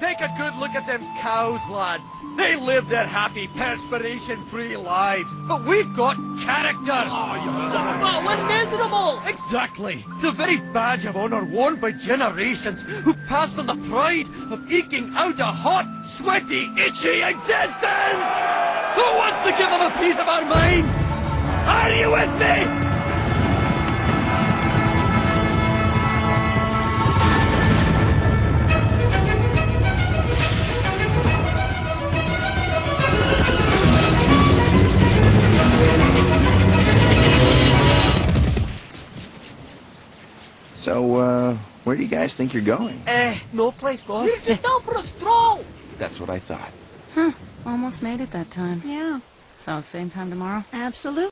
Take a good look at them cows, lads. They live their happy, perspiration-free lives. But we've got character. Oh, we're miserable. Exactly. The very badge of honor worn by generations who passed on the pride of eking out a hot, sweaty, itchy existence. Who wants to give them a piece of our mind? Are you with me? So, where do you guys think you're going? No place, boss. We're just out for a stroll. That's what I thought. Huh. Almost made it that time. Yeah, So, same time tomorrow? absolutely.